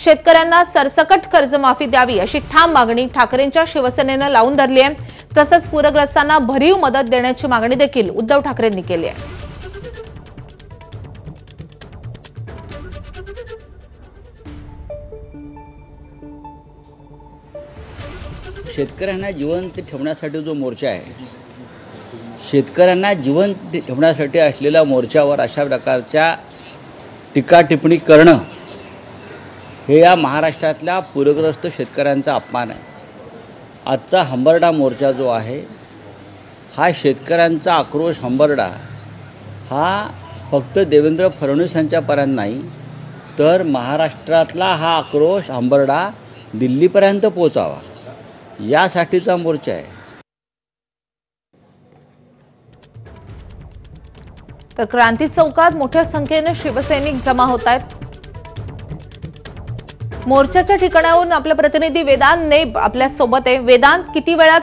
शेतकऱ्यांना सरसकट कर्जमाफी द्यावी अशी ठाम मागणी ठाकरेंच्या शिवसेनेनं लावून धरली आहे। तसंच पूरग्रस्तांना भरीव मदत देण्याची मागणी देखील उद्धव ठाकरेंनी केली आहे। शेतकऱ्यांना जिवंत ठेवण्यासाठी जो मोर्चा आहे, शेतकऱ्यांना जिवंत ठेवण्यासाठी असलेल्या मोर्चावर अशा प्रकारच्या टीका टिप्पणी करणं हे या महाराष्ट्रातल्या पूरग्रस्त शेतकऱ्यांचा अपमान आहे। आजचा हंबरडा मोर्चा जो आहे हा शेतकऱ्यांचा आक्रोश हंबरडा हा फक्त देवेंद्र फडणवीस यांच्यापर्यंत नाही तर महाराष्ट्रातला हा आक्रोश हंबरडा दिल्लीपर्यंत पोहोचावा यासाठीचा मोर्चा आहे। तर क्रांती चौकात मोठ्या संख्येने शिवसैनिक जमा होत आहेत। मोर्चाच्या ठिकाणाहून आपला प्रतिनिधी वेदांत नेब आपल्या सोबत आहे। वेदांत, किती वेळात